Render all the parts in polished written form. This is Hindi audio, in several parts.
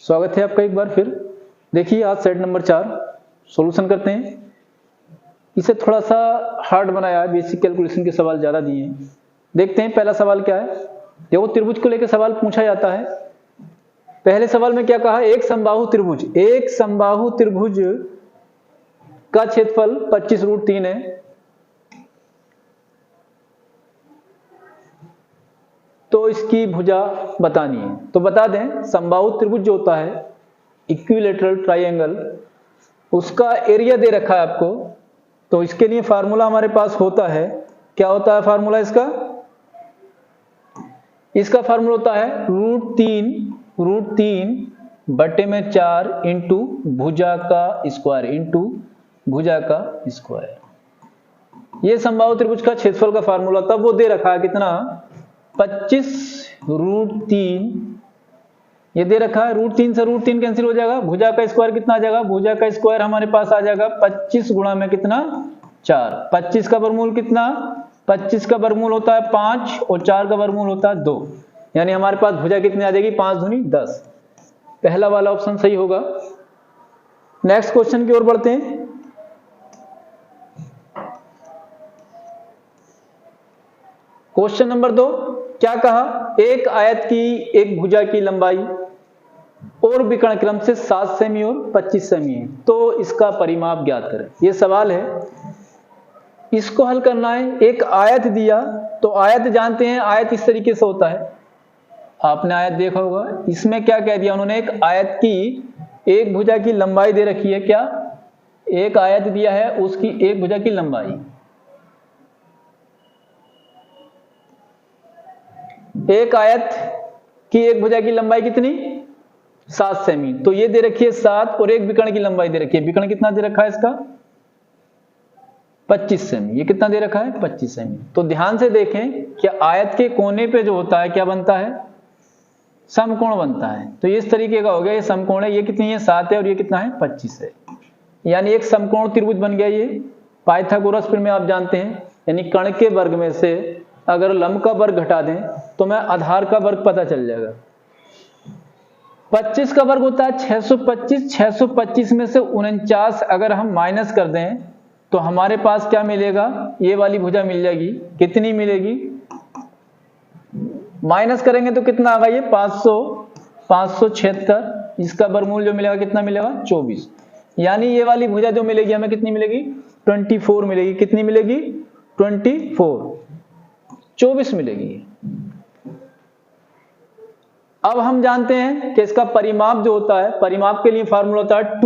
स्वागत है आपका एक बार फिर। देखिए आज सेट नंबर 4 सॉल्यूशन करते हैं। इसे थोड़ा सा हार्ड बनाया है, बेसिक कैलकुलेशन के सवाल ज़्यादा दिए हैं। देखते हैं पहला सवाल क्या है। देखो त्रिभुज को लेकर सवाल पूछा जाता है। पहले सवाल में क्या कहा, एक समबाहु त्रिभुज का क्षेत्रफल 25√3 है। तो इसकी भुजा बतानी है। तो बता दें, समबाहु त्रिभुज जो होता है, इक्विलैटरल ट्रायंगल, उसका एरिया दे रखा है आपको। तो इसके लिए फार्मूला हमारे पास होता है, क्या होता है फार्मूला इसका फार्मूला होता है √3/4 इंटू भुजा का स्क्वायर। ये समबाहु त्रिभुज का क्षेत्रफल का फार्मूला तब वो दे रखा है कितना, 25√3। ये दे रखा है, √3 से √3 कैंसिल हो जाएगा। भुजा का स्क्वायर कितना आ जाएगा, भुजा का स्क्वायर हमारे पास आ जाएगा 25 गुणा में कितना 4। 25 का वर्गमूल कितना, 25 का वर्गमूल होता है 5 और 4 का वर्गमूल होता है 2। यानी हमारे पास भुजा कितनी आ जाएगी, 5 दूनी 10। पहला वाला ऑप्शन सही होगा। नेक्स्ट क्वेश्चन की ओर बढ़ते हैं। क्वेश्चन नंबर 2 क्या कहा, एक आयत की एक भुजा की लंबाई और विकर्ण क्रम से 7 सेमी और 25 सेमी है, तो इसका परिमाप ज्ञात करें। यह सवाल है, इसको हल करना है। एक आयत दिया, तो आयत जानते हैं, आयत इस तरीके से होता है, आपने आयत देखा होगा। इसमें क्या कह दिया उन्होंने, एक आयत की एक भुजा की लंबाई दे रखी है। क्या, एक आयत दिया है, उसकी एक भुजा की लंबाई, एक आयत की एक भुजा की लंबाई कितनी, 7 सेमी। तो ये दे रखी है 7 और एक विकर्ण की लंबाई दे रखी है। विकर्ण कितना दे रखा है इसका, 25 सेमी। ये कितना दे रखा है, 25 सेमी। तो ध्यान से देखें कि आयत के कोने पे जो होता है क्या बनता है, समकोण बनता है। तो इस तरीके का हो गया, ये समकोण है। ये कितनी है, 7 है, और ये कितना है, 25 है। यानी एक समकोण त्रिभुज बन गया। ये पाइथागोरस प्रमेय आप जानते हैं, यानी कण के वर्ग में से अगर लंब का वर्ग घटा दें तो हमें आधार का वर्ग पता चल जाएगा। 25 का वर्ग होता है 625। 625 में से 49 अगर हम माइनस कर दें तो हमारे पास क्या मिलेगा, ये वाली भुजा मिल जाएगी। कितनी मिलेगी, माइनस करेंगे तो कितना आएगा, ये 576। इसका वर्गमूल जो मिलेगा कितना मिलेगा, 24। यानी ये वाली भुजा जो मिलेगी हमें कितनी मिलेगी, 24 मिलेगी। कितनी मिलेगी, 24 मिलेगी। अब हम जानते हैं कि इसका परिमाप जो होता है, परिमाप के लिए फार्मूला होता है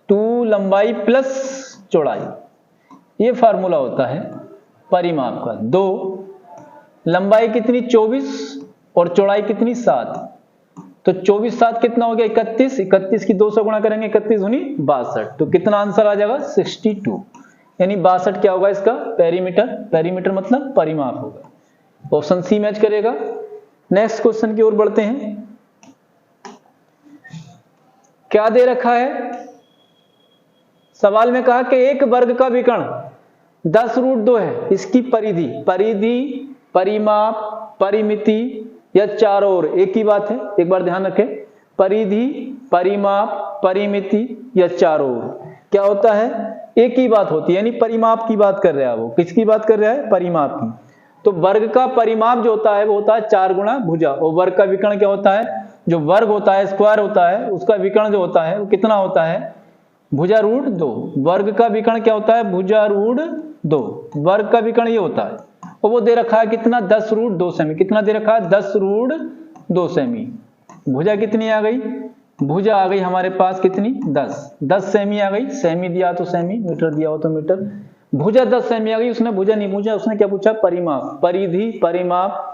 2 लंबाई प्लस चौड़ाई। ये फार्मूला होता है परिमाप का। 2 लंबाई कितनी 24 और चौड़ाई कितनी 7। तो 24 7 कितना हो गया, 31। 31 की 2 से गुणा करेंगे, 31 दूनी 62। तो कितना आंसर आ जाएगा, 62। यानी 62 क्या होगा इसका, पेरीमीटर। पेरीमीटर मतलब परिमाप होगा। ऑप्शन सी मैच करेगा। नेक्स्ट क्वेश्चन की ओर बढ़ते हैं। क्या दे रखा है, सवाल में कहा कि एक वर्ग का विकर्ण 10√2 है। इसकी परिधि, परिमाप, परिमिति या चारों ओर एक ही बात है, एक बार ध्यान रखें। परिधि, परिमाप, परिमिति या चारों ओर क्या होता है, एक ही बात होती है। यानी परिमाप की बात कर रहा है वो। किसकी बात कर रहा है, परिमाप की। तो वर्ग का परिमाप जो होता है वो होता है 4 गुणा भुजा। और वर्ग का विकर्ण क्या होता है, जो वर्ग होता है, स्क्वायर होता है, उसका विकर्ण जो होता है वो कितना होता है, भुजा√2। वर्ग का विकर्ण क्या होता है, भुजा√2। वर्ग का विकर्ण ये होता है। और वो दे रखा है कितना, 10√2 सेमी। कितना दे रखा है, 10√2 सेमी। भुजा कितनी आ गई, भुजा आ गई हमारे पास कितनी, 10 सेमी आ गई। सेमी दिया तो सेमी, मीटर दिया हो तो मीटर। भुजा 10 सेमी आ गई। उसने भुजा नहीं पूछा, उसने क्या पूछा, परिमाप। परिधि, परिमाप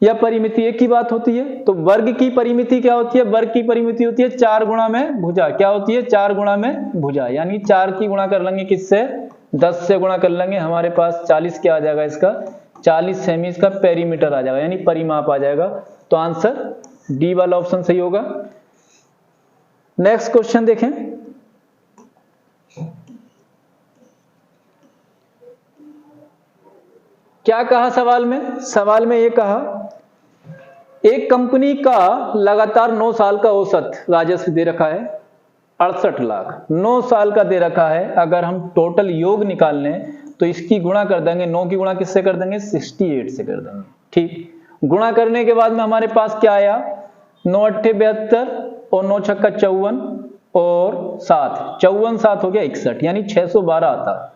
या परिमिति एक ही बात होती है। तो वर्ग की परिमिति क्या होती है, वर्ग की परिमिति होती है 4 गुणा में भुजा। क्या होती है, 4 गुणा में भुजा। यानी 4 की गुणा कर लेंगे किससे, 10 से गुणा कर लेंगे, हमारे पास 40 क्या आ जाएगा इसका, 40 सेमी इसका पेरीमीटर आ जाएगा, यानी परिमाप आ जाएगा। तो आंसर डी वाला ऑप्शन सही होगा। नेक्स्ट क्वेश्चन देखें। क्या कहा सवाल में, सवाल में ये कहा एक कंपनी का लगातार 9 साल का औसत राजस्व दे रखा है 68 लाख, 9 साल का दे रखा है। अगर हम टोटल योग निकाल लें तो इसकी गुणा कर देंगे, 9 की गुणा किससे कर देंगे, 68 से कर देंगे। ठीक, गुणा करने के बाद में हमारे पास क्या आया, 9 अट्ठे 72 और 9 छक्का 54 और 7, 54 7 हो गया 61, यानी 612 आता है।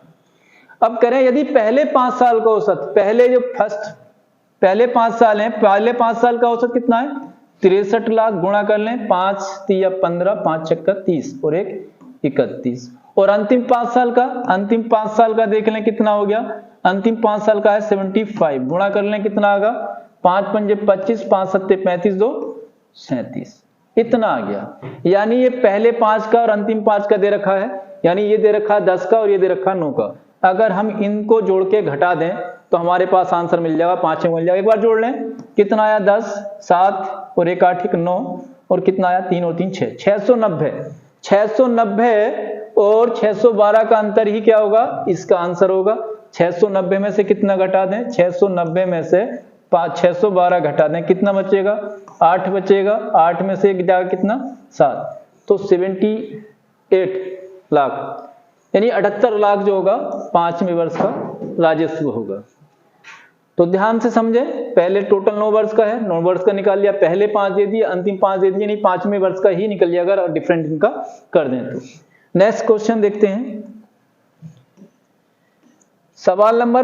अब करें यदि पहले 5 साल का औसत, पहले 5 साल हैं, पहले 5 साल का औसत कितना है 63 लाख, गुणा कर लें 5 तिया 15, 5 छक्का 30 और 1 31, और अंतिम 5 साल का देख लें कितना हो गया, अंतिम 5 साल का है 75, गुणा कर लें कितना आएगा, 5 पंजे 25, 5 सत्ते 35, 2 37, इतना आ गया। यानी ये पहले 5 का और अंतिम 5 का दे रखा है, यानी ये दे रखा है 10 का और ये दे रखा है 9 का। अगर हम इनको जोड़ के घटा दें तो हमारे पास आंसर मिल जाएगा, 5 मिल जाएगा। एक बार जोड़ लें, कितना आया 10, 7 और 1 8 9 और कितना आया 3 और 3 6, 690। 690 और 612 का अंतर ही क्या होगा, इसका आंसर होगा। 690 में से कितना घटा दें, 690 में से 612 घटा दें, कितना बचेगा, 8 बचेगा, 8 में से एक जाएगा कितना 7, तो 78 लाख, यानी 78 लाख जो होगा 5वें वर्ष का राजस्व होगा। तो ध्यान से समझे, पहले टोटल 9 वर्ष का है, 9 वर्ष का निकाल लिया, पहले 5 दे दिए, अंतिम 5 दे दिए, नहीं 5वें वर्ष का ही निकल जाएगा अगर डिफरेंट इनका कर दें तो। नेक्स्ट क्वेश्चन देखते हैं, सवाल नंबर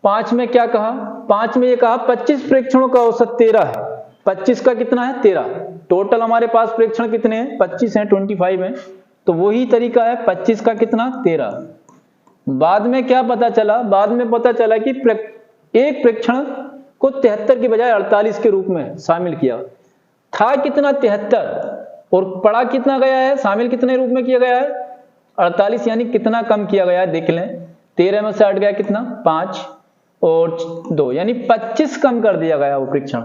5 में क्या कहा, 5 में ये कहा 25 प्रेक्षणों का औसत 13 है। 25 का कितना है 13, टोटल हमारे पास प्रेक्षण कितने हैं 25 हैं, 25 हैं, तो वही तरीका है 25 का कितना 13। बाद में क्या पता चला, बाद में पता चला कि एक प्रेक्षण को 73 की बजाय 48 के रूप में शामिल किया, था कितना 73 और पढ़ा कितना गया है, शामिल कितने रूप में किया गया है 48, यानी कितना कम किया गया है देख लें, 13 में से हट गया कितना 5 और 2, यानी 25 कम कर दिया गया वो प्रेक्षण,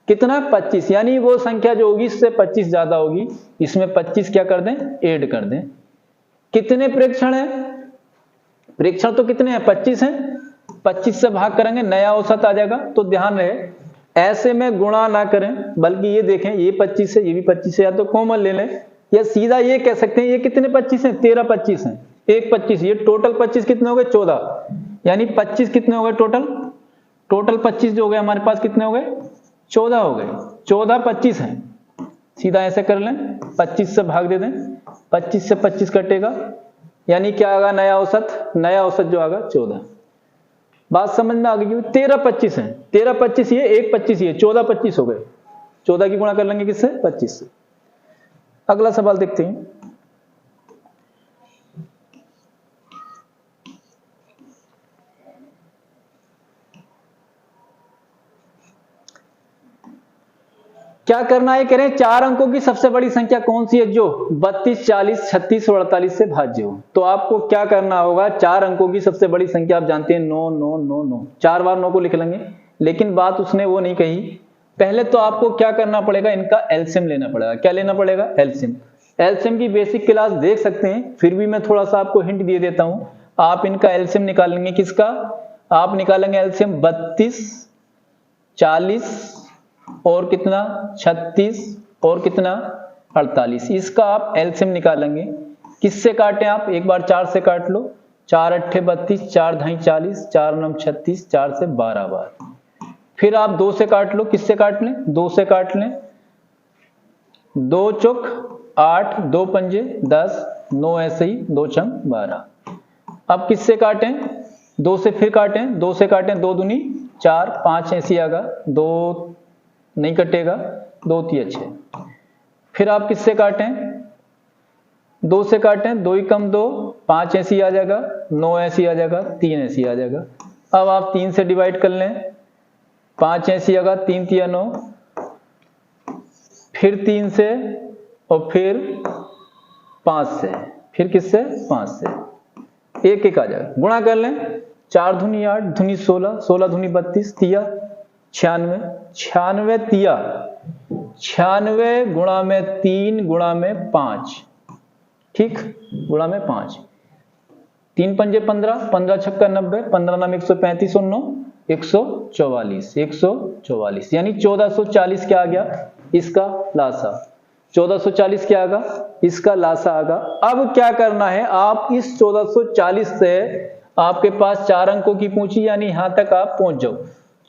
कितना 25, यानी वो संख्या जो होगी इससे 25 ज्यादा होगी, इसमें 25 क्या कर दें ऐड कर दें। कितने प्रेक्षण है, प्रेक्षण तो कितने हैं 25 हैं, 25 से भाग करेंगे नया औसत आ जाएगा। तो ध्यान रहे ऐसे में गुणा ना करें, बल्कि ये देखें ये 25 है, ये भी 25 है, या तो कॉमन ले लें या सीधा ये कह सकते हैं ये कितने 25 हैं 13 25 हैं, एक 25, ये टोटल 25 कितने हो गए 14, यानी 25 कितने हो गए टोटल 25 जो हो गए हमारे पास कितने हो गए 14 हो गए, 14 25 हैं, सीधा ऐसे कर लें 25 से भाग दे दें, 25 से 25 कटेगा, यानी क्या आएगा नया औसत जो आएगा 14। बात समझ में आ गई, 13 25 है, 13 25 ये, एक 25 ये, 14 25 हो गए, 14 की गुणा कर लेंगे किससे 25 से। अगला सवाल देखते हैं, क्या करना है करें, 4 अंकों की सबसे बड़ी संख्या कौन सी है जो 32 40 36 और 48 से भाज्य हो। तो आपको क्या करना होगा, 4 अंकों की सबसे बड़ी संख्या आप जानते हैं 9 9 9 9, 4 बार 9 को लिख लेंगे, लेकिन बात उसने वो नहीं कही। पहले तो आपको क्या करना पड़ेगा, इनका एलसीएम लेना पड़ेगा। क्या लेना पड़ेगा, एलसीएम की बेसिक क्लास देख सकते हैं, फिर भी मैं थोड़ा सा आपको हिंट दे देता हूं। आप इनका एलसीएम निकालेंगे, किसका आप निकालेंगे एलसीएम 32 40 और कितना 36 और कितना 48, इसका आप एलसीएम निकालेंगे। किससे काटें आप, एक बार 4 से काट लो, 4 अट्ठे 32, 4 ढाई 40, 4 9 36, 4 से 12 बार। फिर आप 2 से काट लो, किससे काट लें 2 से काट लें, 2 चौक 8, 2 पंजे 10, 9 ऐसे ही 2 छंग 12। अब किससे काटें, 2 से फिर काटें, 2 से काटें 2 दूनी 4, 5 ऐसी आएगा, 2 नहीं कटेगा, 2 3 6। फिर आप किससे काटें, 2 से काटें, 2 ही कम 2, 5 ऐसी आ जाएगा, 9 ऐसी आ जाएगा, 3 ऐसी आ जाएगा। अब आप 3 से डिवाइड कर लें, 5 ऐसी आएगा, 3 3 9, फिर 3 से और फिर 5 से, फिर किससे 5 से, एक एक आ जाएगा। गुणा कर लें, 4 दूनी 8, दूनी 16, 16 दूनी 32, तिया 96, 96 तिया 96 गुणा में 3 गुणा में 5, ठीक, गुणा में 5, 3 पंजे 15, 15 छक्का 90, 15 नाम 135 और 9 144 यानी 1440 क्या आ गया, इसका लासा। 1440 क्या आगा, इसका लासा आगा। अब क्या करना है, आप इस 1440 से आपके पास 4 अंकों की पूंछी, यानी यहां तक आप पहुंच जाओ।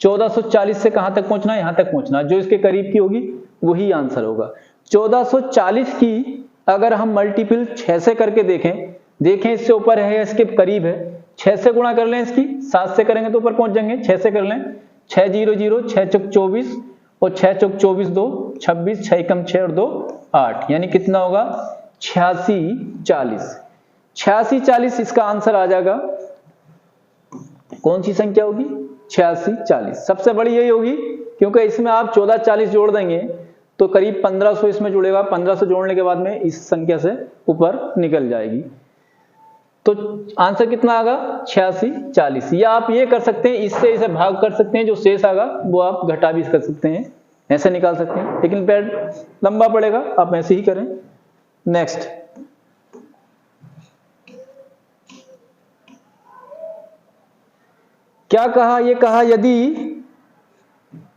1440 से कहां तक पहुंचना है, यहां तक पहुंचना। जो इसके करीब की होगी वही आंसर होगा। 1440 की अगर हम मल्टीपल 6 से करके देखें इससे ऊपर है या इसके करीब है, 6 से गुणा कर लें इसकी, 7 से करेंगे तो ऊपर पहुंच जाएंगे। 6 से कर लें, 6 0 0, 6 चौक 24 और 6 चौक 24 2 26, 6 कम 6 और 2 8, यानी कितना होगा 86 40। 86 40 इसका आंसर आ जाएगा। कौन सी संख्या होगी, 86 40। सबसे बड़ी यही होगी, क्योंकि इसमें आप 14 40 जोड़ देंगे तो करीब 1500 इसमें जुड़ेगा। 1500 जोड़ने के बाद में इस संख्या से ऊपर निकल जाएगी। तो आंसर कितना आगा, 86 40। या आप ये कर सकते हैं, इससे इसे भाग कर सकते हैं, जो शेष आगा वो आप घटा भी कर सकते हैं, ऐसे निकाल सकते हैं, लेकिन पेड़ लंबा पड़ेगा, आप ऐसे ही करें। नेक्स्ट, क्या कहा, ये कहा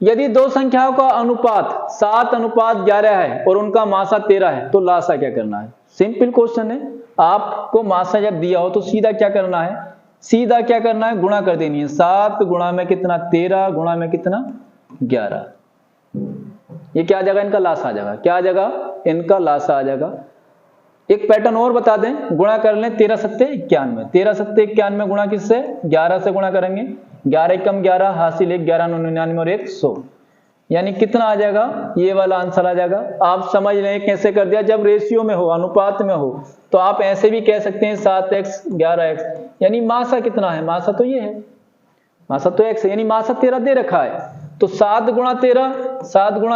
यदि दो संख्याओं का अनुपात 7:11 है और उनका मासा 13 है तो लासा क्या करना है। सिंपल क्वेश्चन है। आपको मासा जब दिया हो तो सीधा क्या करना है, गुणा कर देनी है। 7 गुणा में कितना, 13 गुणा में कितना, 11। ये क्या आ जाएगा, इनका लासा आ जाएगा। क्या आ जाएगा, इनका लासा आ जाएगा। एक पैटर्न और बता दें, गुणा कर लें 13 सत्ते 91। 13 सत्ते 91 गुणा किससे, 11 से गुणा करेंगे। 11 कम 11 हासिल 1, 11 9 99 और 1 100, यानी कितना आ जाएगा, ये वाला आंसर आ जाएगा। आप समझ लें कैसे कर दिया, जब रेशियो में हो, अनुपात में हो, तो आप ऐसे भी कह सकते हैं 7x 11x, यानी मासा कितना है, मासा तो ये है, मासा तो x है, यानी मासा 13 दे रखा है। तो 7 गुणा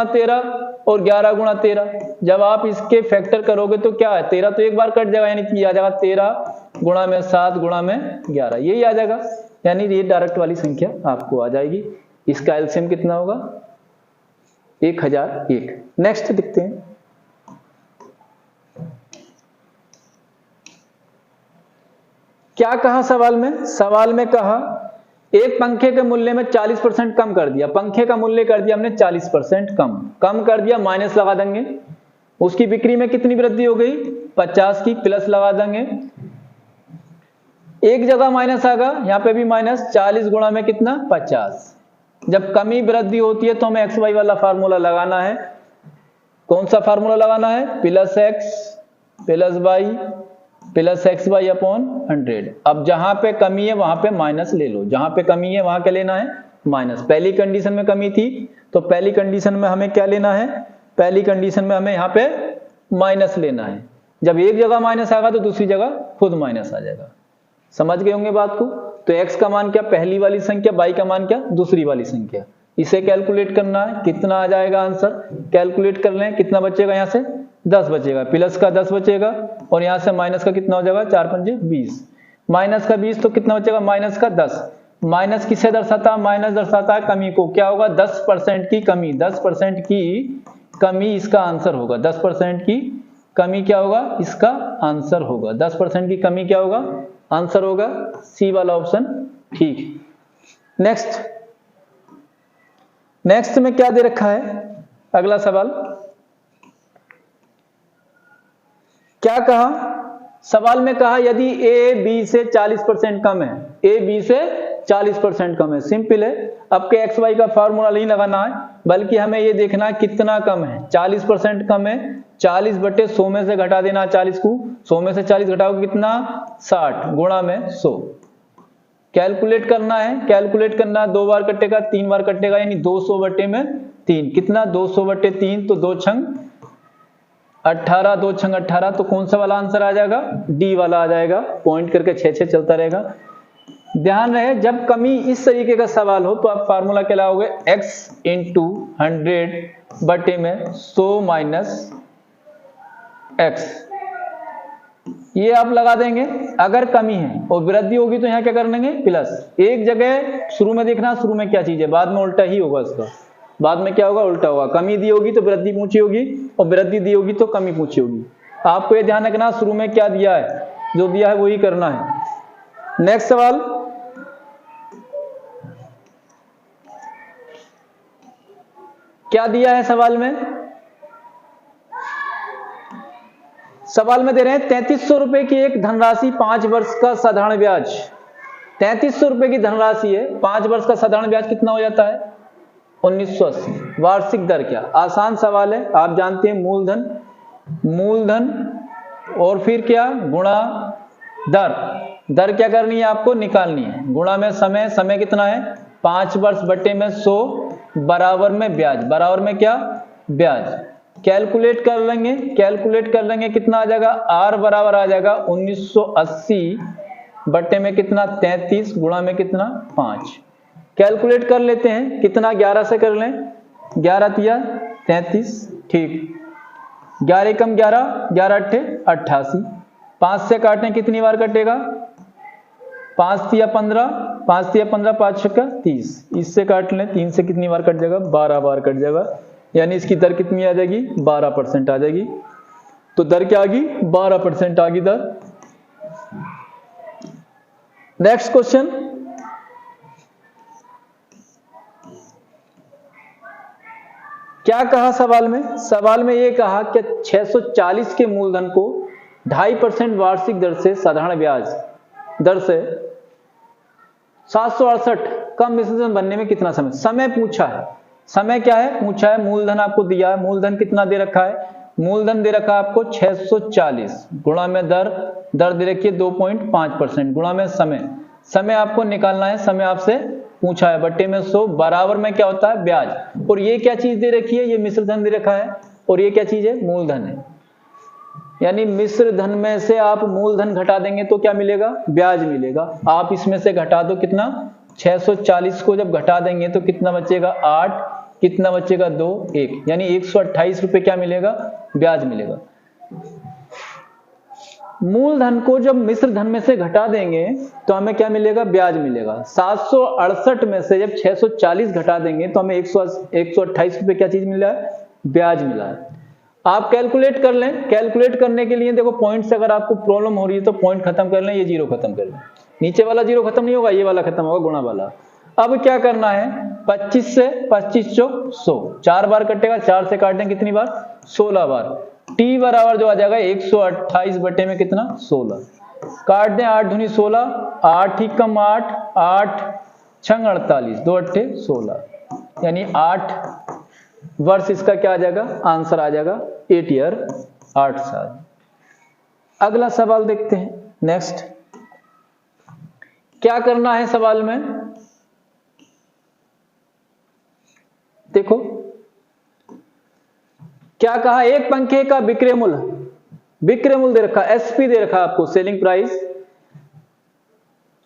13 और 11 गुणा 13, जब आप इसके फैक्टर करोगे तो क्या है, 13 तो एक बार कट जाएगा, यानी कि आ जाएगा 13 गुणा में 7 गुणा में 11, यही आ जाएगा। यानी ये डायरेक्ट वाली संख्या आपको आ जाएगी। इसका एलसीएम कितना होगा, 1001। नेक्स्ट दिखते हैं। क्या कहा सवाल में कहा एक पंखे के मूल्य में 40% कम कर दिया। पंखे का मूल्य कर दिया हमने 40% कम कर दिया, माइनस लगा देंगे। उसकी बिक्री में कितनी वृद्धि हो गई, 50 की, प्लस लगा देंगे। एक जगह माइनस आएगा, यहां पे भी माइनस। 40 गुणा में कितना, 50। जब कमी वृद्धि होती है तो हमें एक्स वाई वाला फार्मूला लगाना है। कौन सा फार्मूला लगाना है, plus x plus y plus x y upon 100। अब जहां पे कमी है वहां पे माइनस ले लो, जहां पे कमी है वहां क्या लेना है, माइनस। पहली कंडीशन में कमी थी तो पहली कंडीशन में हमें क्या लेना है, पहली कंडीशन में हमें यहां पे माइनस लेना है। जब एक जगह माइनस आएगा तो दूसरी जगह खुद माइनस आ जाएगा। समझ गए होंगे बात को। तो x का मान क्या, पहली वाली संख्या, y का मान क्या, दूसरी वाली संख्या। इसे कैलकुलेट करना है, कितना आ जाएगा आंसर, कैलकुलेट कर लें। कितना बचेगा, यहां से 10 बचेगा, प्लस का 10 बचेगा और यहां से माइनस का कितना हो जाएगा, 4 पंजे 20। माइनस का 20 तो कितना बचेगा, माइनस का 10। माइनस किसे दर्शाता, माइनस दर्शाता है कमी को। क्या होगा, 10% की कमी। 10% की कमी इसका आंसर होगा। 10% की कमी क्या होगा, इसका आंसर होगा। 10% की कमी क्या होगा, आंसर होगा सी वाला ऑप्शन। ठीक, नेक्स्ट में क्या दे रखा है, अगला सवाल क्या कहा, सवाल में कहा यदि ए बी से 40% कम है, ए बी से 40% कम है। सिंपल है, आपके एक्स वाई का फार्मूला नहीं लगाना है, बल्कि हमें ये देखना है कितना कम है। 40% कम है, 40/100 में से घटा देना 40 को। 100 में से 40 घटाओगे कितना, 60 गुणा में 100। कैलकुलेट करना है, कैलकुलेट करना, 2 बार कटेगा, 3 बार कटेगा, यानी 200/3। कितना, 200/3, तो 2 छंग 18, 2 छंग 18, तो कौन सा वाला आंसर आ जाएगा, डी वाला आ जाएगा। पॉइंट करके 6 चलता रहेगा। ध्यान रहे, जब कमी इस तरीके का सवाल हो तो आप फार्मूला क्या लगाओगे, x × 100/100 माइनस x, ये आप लगा देंगे। अगर कमी है और वृद्धि होगी तो यहाँ क्या कर लेंगे, प्लस। एक जगह शुरू में देखना, शुरू में क्या चीज है, बाद में उल्टा ही होगा इसका। बाद में क्या होगा, उल्टा होगा। कमी दी होगी तो वृद्धि पूछी होगी और वृद्धि दी होगी तो कमी पूछी होगी। आपको ये ध्यान रखना, शुरू में क्या दिया है, जो दिया है वही करना है। नेक्स्ट सवाल, क्या दिया है सवाल में? सवाल में दे रहे हैं 3300 रुपए की एक धनराशि 5 वर्ष का साधारण ब्याज। 3300 रुपए की धनराशि है, 5 वर्ष का साधारण ब्याज कितना हो जाता है? 1980। वार्षिक दर क्या? आसान सवाल है, आप जानते हैं मूलधन और फिर क्या? गुणा दर। दर क्या करनी है आपको? निकालनी है। गुणा में समय कितना है? 5 वर्ष बटे में 100 बराबर में ब्याज। बराबर में क्या? ब्याज। कैलकुलेट कर लेंगे कितना आ जाएगा? R बराबर आ जाएगा 1980 बटे में कितना? 33 गुणा में कितना? 5। कैलकुलेट कर लेते हैं कितना? 11 से कर लें। 11 तिया 33, ठीक। 11 एकम 11, 11 अट्ठे 88। 5 से काटें कितनी बार कटेगा? 5 तिया 15, 5 तिया 15, 5 छक्का 30। इससे काट लें, 3 से कितनी बार कट जाएगा? 12 बार कट जाएगा। यानी इसकी दर कितनी आ जाएगी? 12% आ जाएगी। तो दर क्या आ गई? 12% आ गई दर। नेक्स्ट क्वेश्चन, क्या कहा सवाल में? सवाल में यह कहा कि 640 के मूलधन को 2.5% वार्षिक दर से साधारण ब्याज दर से 768 का मिश्रण बनने में कितना समय? समय पूछा है। समय क्या है? पूछा है। मूलधन आपको दिया है। मूलधन कितना दे रखा है? मूलधन दे रखा है आपको 640 गुणा में दर दे रखी है 2.5% गुणा में समय आपको निकालना है। समय आपसे पूछा है बटे में 100 बराबर में क्या होता है? ब्याज। और ये क्या चीज दे रखी है? ये मिश्र धन दे रखा है। और ये क्या चीज है? मूलधन है। यानी मिश्र धन में से आप मूलधन घटा देंगे तो क्या मिलेगा? ब्याज मिलेगा। आप इसमें से घटा दो कितना? 640 को जब घटा देंगे तो कितना बचेगा? 8, कितना बचेगा? 2, 1, यानी 128 रुपए क्या मिलेगा? ब्याज मिलेगा। मूलधन को जब मिश्र धन में से घटा देंगे तो हमें क्या मिलेगा? ब्याज मिलेगा। 768 में से जब 640 घटा देंगे तो हमें 128 रुपए क्या चीज मिला है? ब्याज मिला है। आप कैलकुलेट कर लें। कैलकुलेट करने के लिए देखो पॉइंट से अगर आपको प्रॉब्लम हो रही है तो पॉइंट खत्म कर लें, ये जीरो खत्म कर लें। नीचे वाला जीरो खत्म नहीं होगा, ये वाला खत्म होगा, गुणा वाला। अब क्या करना है? 25 से 25 चौक 100, 4 बार कटेगा। 4 से काटें कितनी बार? 16 बार। टी बराबर जो आ जाएगा 128 बटे में कितना? 16। काट दें 8 दूनी 16, 8 ही कम 8, 8 छंग 48, 2 अट्ठे 16, यानी 8 वर्ष इसका क्या आ जाएगा? आंसर आ जाएगा 8 ईयर 8 साल। अगला सवाल देखते हैं। नेक्स्ट क्या करना है सवाल में? देखो क्या कहा? एक पंखे का विक्रय मूल्य दे रखा, एसपी दे रखा आपको, सेलिंग प्राइस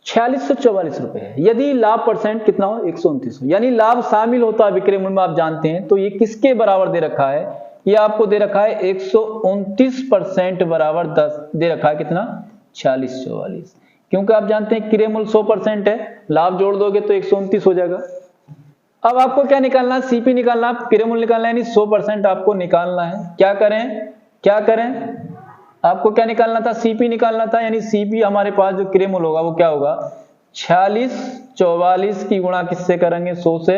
4644 रुपए है। यदि लाभ परसेंट कितना हो? 129 हो। यानी लाभ शामिल होता है विक्रय मूल्य में, आप जानते हैं। तो ये किसके बराबर दे रखा है? ये आपको दे रखा है 129% बराबर 10 दे रखा है कितना? 4644। क्योंकि आप जानते हैं क्रय मूल्य 100% है, लाभ जोड़ दोगे तो 129 हो जाएगा। अब आपको क्या निकालना है? सीपी निकालना, क्रय मूल्य निकालना, यानी 100% आपको निकालना है। क्या करें? आपको क्या निकालना था? सीपी निकालना था। यानी सीपी हमारे पास जो क्रय मूल्य होगा वो क्या होगा? 4644 की गुणा किससे करेंगे? 100 से।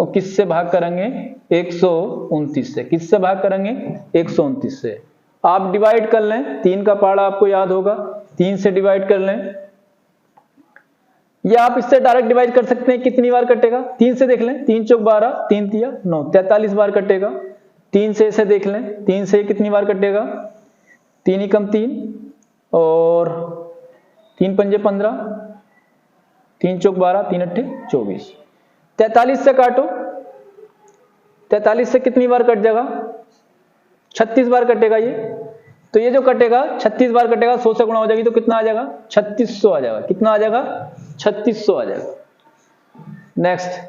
और किससे भाग करेंगे? 129 से। किससे भाग करेंगे? 129 से। आप डिवाइड कर लें, 3 का पहाड़ा आपको याद होगा, 3 से डिवाइड कर लें, या आप इससे डायरेक्ट डिवाइड कर सकते हैं। कितनी बार कटेगा? 3 से देख लें, 3 चौक 12, 3 तिया 9, 43 बार कटेगा। 3 से इसे देख लें, 3 से कितनी बार कटेगा? 3 ही कम 3 और 3 पंजे 15, 3 चौक 12, 3 अट्ठे 24। 43 से काटो, 43 से कितनी बार कट जाएगा? 36 बार कटेगा ये। तो ये जो कटेगा 36 बार कटेगा, 100 से गुणा हो जाएगी तो कितना आ जाएगा? 3600 आ जाएगा। कितना आ जाएगा? 3600 आ जाएगा। नेक्स्ट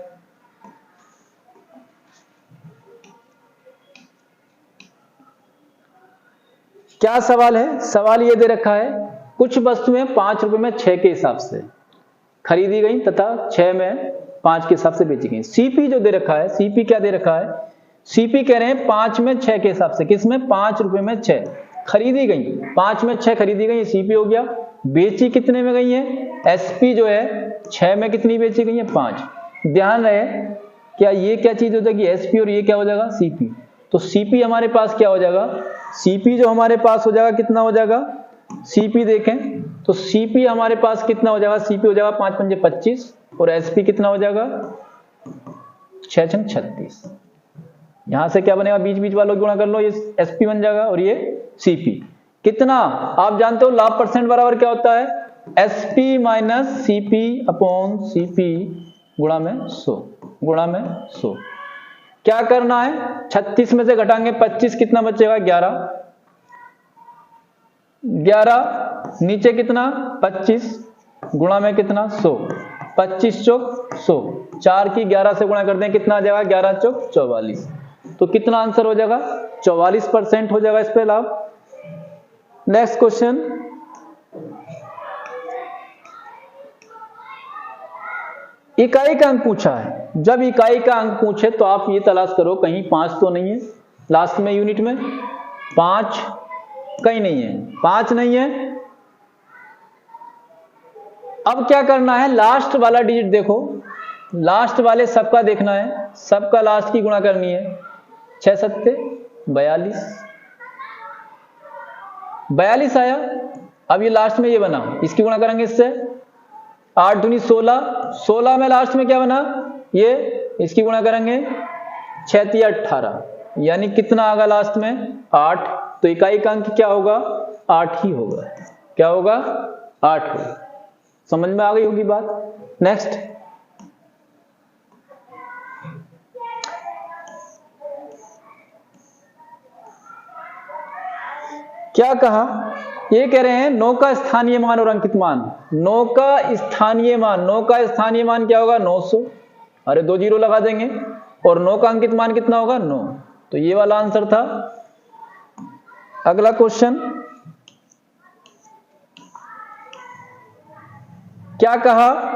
क्या सवाल है? सवाल ये दे रखा है कुछ वस्तुएं 5 रुपए में 6 के हिसाब से खरीदी गई तथा 6 में 5 के हिसाब से बेची गई। सीपी जो दे रखा है, सीपी क्या दे रखा है? सीपी कह रहे हैं 5 में 6 के हिसाब से। किसमें? 5 रुपए में 6 खरीदी गई, 5 में 6 खरीदी गई, सीपी हो गया। बेची कितने में गई है? एसपी जो है 6 में कितनी बेची गई है? 5। ध्यान रहे क्या ये क्या चीज हो जाएगी एसपी और ये क्या हो जाएगा सीपी। तो सीपी हमारे पास क्या हो जाएगा, सीपी जो हमारे पास हो जाएगा कितना हो जाएगा, सीपी देखें तो सीपी हमारे पास कितना हो जाएगा, सीपी हो जाएगा 5 पंजे 25 और एसपी कितना हो जाएगा 6 छंग 36। यहां से क्या बनेगा, बीच बीच वालों की गुणा कर लो, ये एसपी बन जाएगा और ये सीपी। कितना आप जानते हो लाभ परसेंट बराबर क्या होता है, SP minus CP upon CP गुणा में 100 गुणा में 100। क्या करना है, 36 में से घटाएंगे 25 कितना बचेगा 11 नीचे कितना 25 गुणा में कितना 100, 25 चौक 100, 4 की 11 से गुणा कर दें कितना आ जाएगा 11 चौक 44। तो कितना आंसर हो जाएगा 44% हो जाएगा इस पे लाभ। नेक्स्ट क्वेश्चन, इकाई का अंक पूछा है। जब इकाई का अंक पूछे तो आप ये तलाश करो कहीं 5 तो नहीं है लास्ट में, यूनिट में 5 कहीं नहीं है, 5 नहीं है। अब क्या करना है, लास्ट वाला डिजिट देखो, लास्ट वाले सबका देखना है, सबका लास्ट की गुणा करनी है। 6 सत्ते 42, 42 आया। अब ये लास्ट में ये बना, इसकी गुणा करेंगे इससे, 8 दूनी 16, 16 में लास्ट में क्या बना ये, इसकी गुणा करेंगे 6 तिया 18, यानी कितना आगा लास्ट में 8। तो इकाई का अंक क्या होगा 8 ही होगा। क्या होगा 8 होगा। समझ में आ गई होगी बात। नेक्स्ट, क्या कहा, ये कह रहे हैं 9 का स्थानीय मान और अंकित मान। 9 का स्थानीय मान, 9 का स्थानीय मान क्या होगा 900, अरे 2 जीरो लगा देंगे, और 9 का अंकित मान कितना होगा 9। तो ये वाला आंसर था। अगला क्वेश्चन, क्या कहा,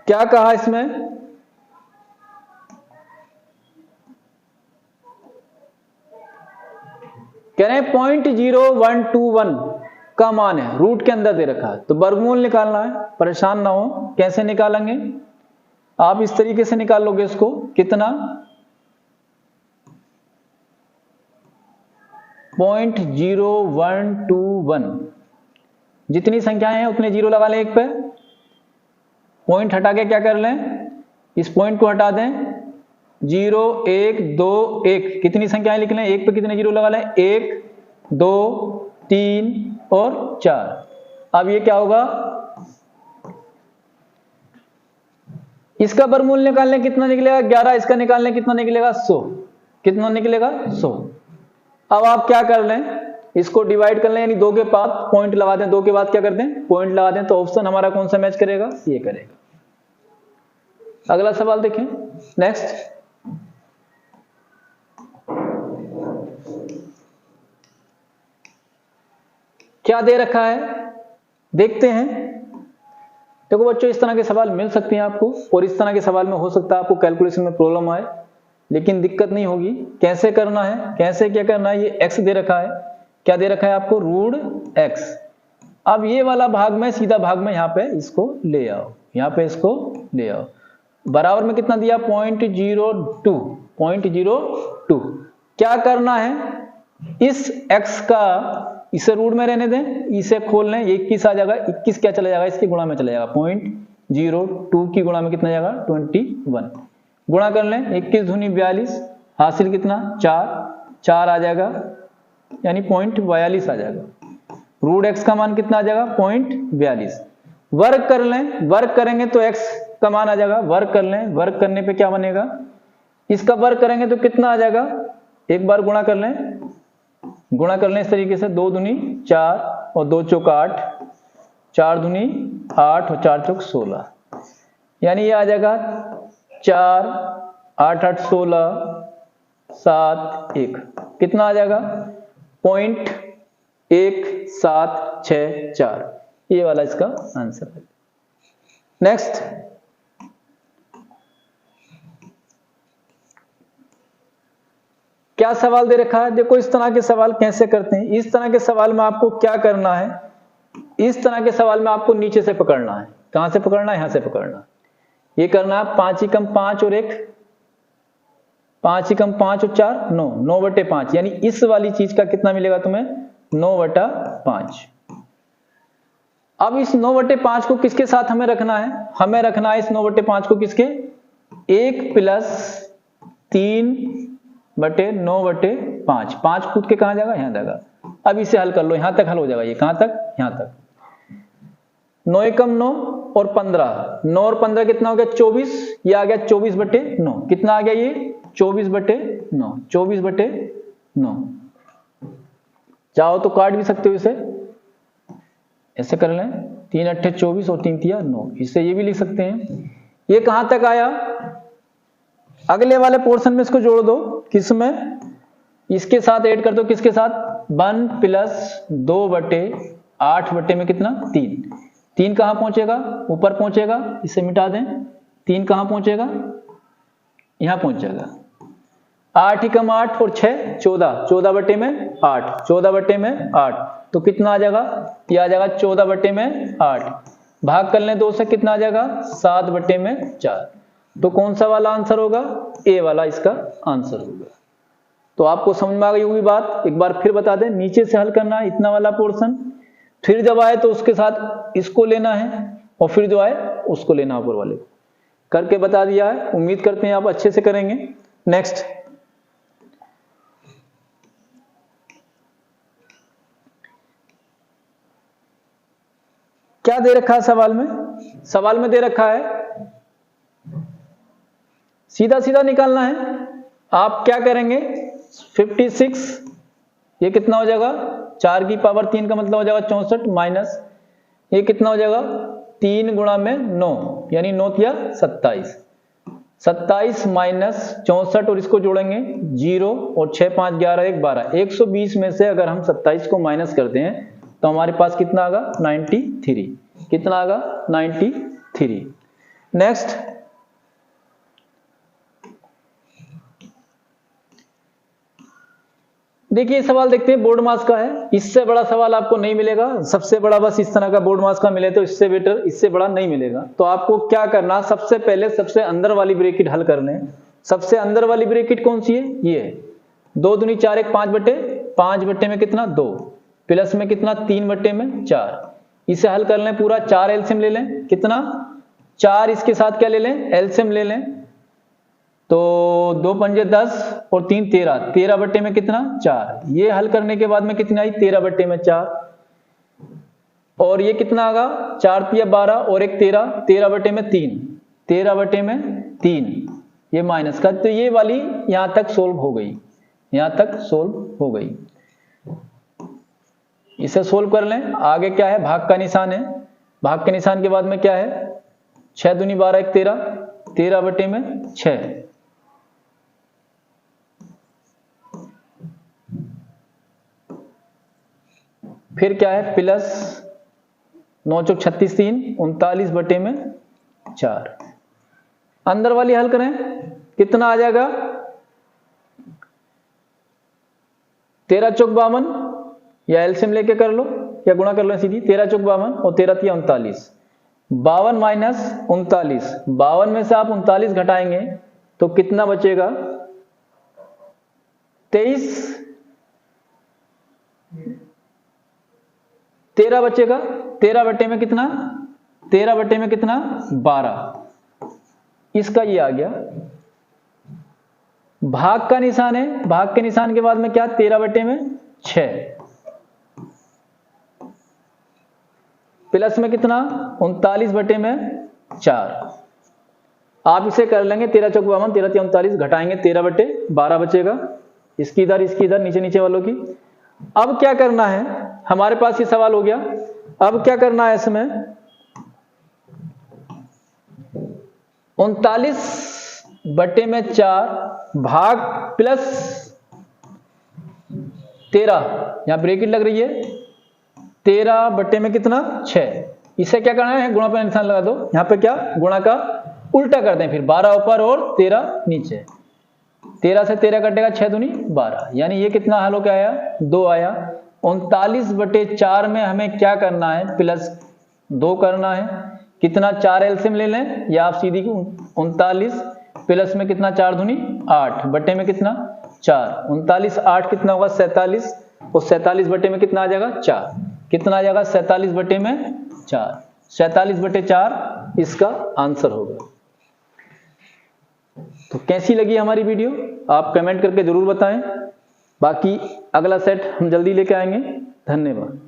क्या कहा इसमें, कह रहे हैं 0.0121 का मान है, रूट के अंदर दे रखा है, तो वर्गमूल निकालना है। परेशान ना हो, कैसे निकालेंगे आप, इस तरीके से निकालोगे इसको, कितना 0.0121, जितनी संख्याएं हैं उतने जीरो लगा लें एक पे, पॉइंट हटा के क्या कर लें, इस पॉइंट को हटा दें, 0 1 2 1, कितनी संख्याएं लिख लें, एक पे कितने जीरो लगा लें, 1 2 3 और 4। अब ये क्या होगा, इसका वर्गमूल निकालने कितना निकलेगा 11, इसका निकालने कितना निकलेगा 100, कितना निकलेगा 100। अब आप क्या कर लें, इसको डिवाइड कर लें, यानी 2 के बाद पॉइंट लगा दें, 2 के बाद क्या कर दें पॉइंट लगा दें, तो ऑप्शन हमारा कौन सा मैच करेगा, ये करेगा। अगला सवाल देखें। नेक्स्ट, क्या दे रखा है देखते हैं। देखो बच्चों, इस तरह के सवाल मिल सकते हैं आपको, और इस तरह के सवाल में हो सकता है आपको कैलकुलेशन में प्रॉब्लम आए, लेकिन दिक्कत नहीं होगी। कैसे करना है, कैसे क्या करना है, ये x दे रखा है, क्या दे रखा है आपको √x। अब ये वाला भाग में, सीधा भाग में यहाँ पे इसको ले आओ, यहाँ पे इसको ले आओ, बराबर में कितना दिया 0.02। क्या करना है, इस x का इसे रूट में रहने दें, इसे खोल लें, 21 आ जाएगा, 21 क्या चला जाएगा इसकी गुणा में चला जाएगा, 0.02 की गुणा में कितना जाएगा 21, गुणा कर लें, 21 दूनी 42, हासिल कितना 4 आ जाएगा, यानी 0.42 आ जाएगा। √x का मान कितना आ जाएगा 0.42। वर्ग कर लें, वर्ग करेंगे तो x का मान आ जाएगा, वर्ग कर लें, वर्ग करने पे क्या बनेगा, इसका वर्ग करेंगे तो कितना आ जाएगा, एक बार गुणा कर लें, गुणा कर लें इस तरीके से, 2 दूनी 4 और 2 चौक 8, 4 दूनी 8 और 4 चौक 16, यानी ये आ जाएगा 4 8 8 16 7 1, कितना आ जाएगा 0.1764। ये वाला इसका आंसर है। नेक्स्ट, क्या सवाल दे रखा है? देखो इस तरह के सवाल कैसे करते हैं। इस तरह के सवाल में आपको क्या करना है, इस तरह के सवाल में आपको नीचे से पकड़ना है। कहां से पकड़ना है? यहां से पकड़ना है। ये करना है 5 × 5 और 1, 5 × 5 और 4 9, 9/5, यानी इस वाली चीज का कितना मिलेगा तुम्हें? 9/5। अब इस 9/5 को किसके साथ हमें रखना है? हमें रखना है इस 9/5 को किसके? 1 + 3/9/5। 5 कूद के कहां जाएगा? यहां जाएगा। अब इसे हल कर लो, यहां तक हल हो जाएगा। ये कहां तक? यहां तक। 9 × 9 और 15, 9 और 15 कितना हो गया? 24। ये आ गया 24/9। कितना आ गया ये? 24/9, 24/9। चाहो तो काट भी सकते हो इसे, ऐसे कर लें, 3 × 8 = 24 और 3 × 3 = 9। इससे ये भी लिख सकते हैं। ये कहां तक आया? अगले वाले पोर्शन में इसको जोड़ दो। किसमें? इसके साथ ऐड कर दो। किसके साथ? 1 + 2/8 में कितना? 3। 3 कहां पहुंचेगा? ऊपर पहुंचेगा। इसे मिटा दें। 3 कहां पहुंचेगा? यहां पहुंचेगा। 8 × 8 और 6 14, 14/8, 14/8। तो कितना आ जाएगा? ये आ जाएगा 14/8। भाग कर लें 2 से, कितना आ जाएगा? 7/4। तो कौन सा वाला आंसर होगा? ए वाला इसका आंसर होगा। तो आपको समझ में आ गई होगी बात। एक बार फिर बता दें, नीचे से हल करना है इतना वाला पोर्शन, फिर जब आए तो उसके साथ इसको लेना है, और फिर जो आए उसको लेना ऊपर वाले को। करके बता दिया है। उम्मीद करते हैं आप अच्छे से करेंगे। नेक्स्ट, क्या दे रखा है सवाल में? सवाल में दे रखा है सीधा सीधा निकालना है। आप क्या करेंगे? 56, ये कितना हो जाएगा? 4 की पावर 3 का मतलब हो जाएगा 64, माइनस ये कितना हो जाएगा? 3 × 9, यानी 9 × 27। 27 माइनस 64 और इसको जोड़ेंगे 0 और 6 5 11 1 12। 120 में से अगर हम 27 को माइनस करते हैं तो हमारे पास कितना आएगा? 93। कितना आएगा? 93। नेक्स्ट, देखिए सवाल देखते हैं, बोर्ड मास का है। इससे बड़ा सवाल आपको नहीं मिलेगा। सबसे बड़ा बस इस तरह का बोर्ड मास का मिले तो इससे बेटर, इससे बड़ा नहीं मिलेगा। तो आपको क्या करना? सबसे पहले सबसे अंदर वाली ब्रैकेट हल कर लें। सबसे अंदर वाली ब्रैकेट कौन सी है? ये 2 दूनी 4 1 5/5 में कितना? 2, प्लस में कितना? 3/4। इसे हल कर लें पूरा। 4 एलसीएम ले लें। कितना? 4 इसके साथ क्या ले लें? एलसीएम ले लें। तो 2 पंजे 10 और 3 13, 13 में कितना? 4। ये हल करने के बाद में कितनी आई? 13/4। और ये कितना आगा? 4 × 12 और 1 13, 13/3, 13/3। ये माइनस का, तो ये वाली यहां तक सोल्व हो गई, यहां तक सोल्व हो गई। इसे सोल्व कर लें। आगे क्या है? भाग का निशान है। भाग के निशान के बाद में क्या है? 6 दूनी 12 1 13, 13/6। फिर क्या है? प्लस 9 × 36 3, 39/4। अंदर वाली हल करें, कितना आ जाएगा? 13 × 4 52, या एलसीएम लेके कर लो या गुणा कर लो सीधी। 13 × 4 52 और 13 × 3 = 39। 52 माइनस 39, 52 में से आप 39 घटाएंगे तो कितना बचेगा? 23। 13 बचेगा। 13 में कितना? 13 में कितना? 12। इसका ये आ गया। भाग का निशान है। भाग के निशान के बाद में क्या? 13/6 प्लस में कितना? 39/4। आप इसे कर लेंगे। 13 × 4 52, 13 × 3 = 39, घटाएंगे 13/12 बचेगा। इसकी इधर, इसकी इधर, नीचे नीचे वालों की। अब क्या करना है? हमारे पास ये सवाल हो गया। अब क्या करना है इसमें? 39/4 भाग प्लस 13, यहां ब्रैकेट लग रही है, 13 बटे में कितना 6, इसे क्या करना है, गुणा पे निशान लगा दो, यहाँ पे क्या गुणा का उल्टा कर दें, फिर 12 ऊपर और 13 नीचे, 13 से 13 कटेगा 6 दूनी 12, यानी ये कितना हल हो के आया 2 आया। 39/4 में हमें क्या करना है, प्लस 2 करना है, कितना 4 एलसीएम ले लें या आप सीधी 39 प्लस में कितना 4 दूनी 8 बटे में कितना 4, 39 8 कितना होगा 47, और 47 बटे में कितना आ जाएगा 4, कितना आ जाएगा 47 बटे में 4, 47/4 इसका आंसर होगा। तो कैसी लगी हमारी वीडियो आप कमेंट करके जरूर बताएं, बाकी अगला सेट हम जल्दी लेके आएंगे। धन्यवाद।